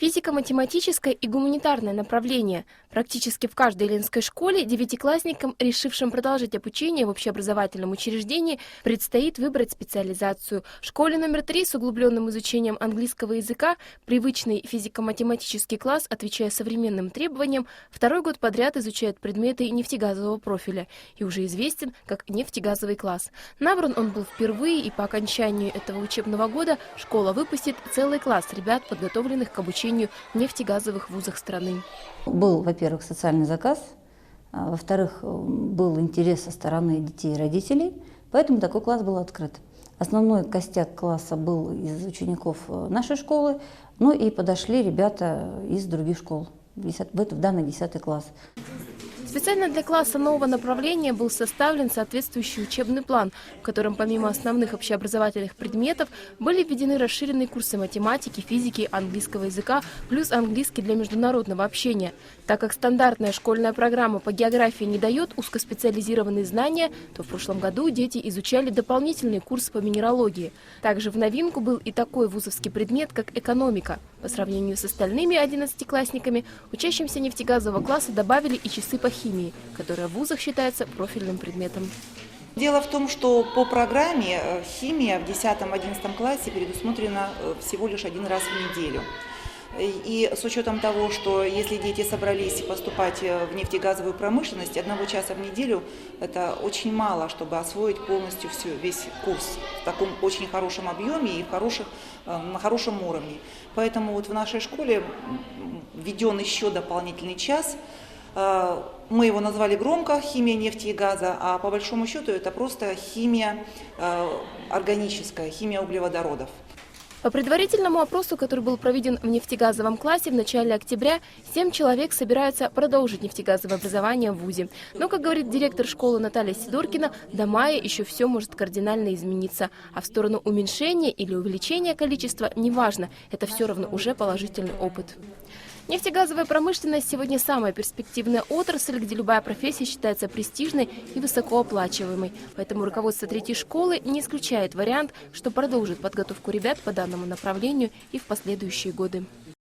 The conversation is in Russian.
Физико-математическое и гуманитарное направление. Практически в каждой ленинской школе девятиклассникам, решившим продолжить обучение в общеобразовательном учреждении, предстоит выбрать специализацию. В школе номер 3 с углубленным изучением английского языка привычный физико-математический класс, отвечая современным требованиям, второй год подряд изучает предметы нефтегазового профиля и уже известен как нефтегазовый класс. Набран он был впервые, и по окончанию этого учебного года школа выпустит целый класс ребят, подготовленных к обучению в нефтегазовых вузах страны. Был, во-первых, социальный заказ, во-вторых, был интерес со стороны детей и родителей, поэтому такой класс был открыт. Основной костяк класса был из учеников нашей школы, ну и подошли ребята из других школ, в данный 10 класс. Специально для класса нового направления был составлен соответствующий учебный план, в котором помимо основных общеобразовательных предметов были введены расширенные курсы математики, физики, английского языка, плюс английский для международного общения. Так как стандартная школьная программа по географии не дает узкоспециализированные знания, то в прошлом году дети изучали дополнительный курс по минералогии. Также в новинку был и такой вузовский предмет, как экономика. По сравнению с остальными 11-классниками, учащимся нефтегазового класса добавили и часы по химии, которая в вузах считается профильным предметом. Дело в том, что по программе химия в 10-11 классе предусмотрена всего лишь один раз в неделю. И с учетом того, что если дети собрались поступать в нефтегазовую промышленность, 1 часа в неделю – это очень мало, чтобы освоить полностью весь курс в таком очень хорошем объеме и на хорошем уровне. Поэтому вот в нашей школе введен еще дополнительный час. Мы его назвали громко «Химия нефти и газа», а по большому счету это просто химия органическая, химия углеводородов. По предварительному опросу, который был проведен в нефтегазовом классе в начале октября, 7 человек собираются продолжить нефтегазовое образование в вузе. Но, как говорит директор школы Наталья Сидоркина, до мая еще все может кардинально измениться. А в сторону уменьшения или увеличения количества неважно, это все равно уже положительный опыт. Нефтегазовая промышленность сегодня самая перспективная отрасль, где любая профессия считается престижной и высокооплачиваемой. Поэтому руководство 3-й школы не исключает вариант, что продолжит подготовку ребят по данному направлению и в последующие годы.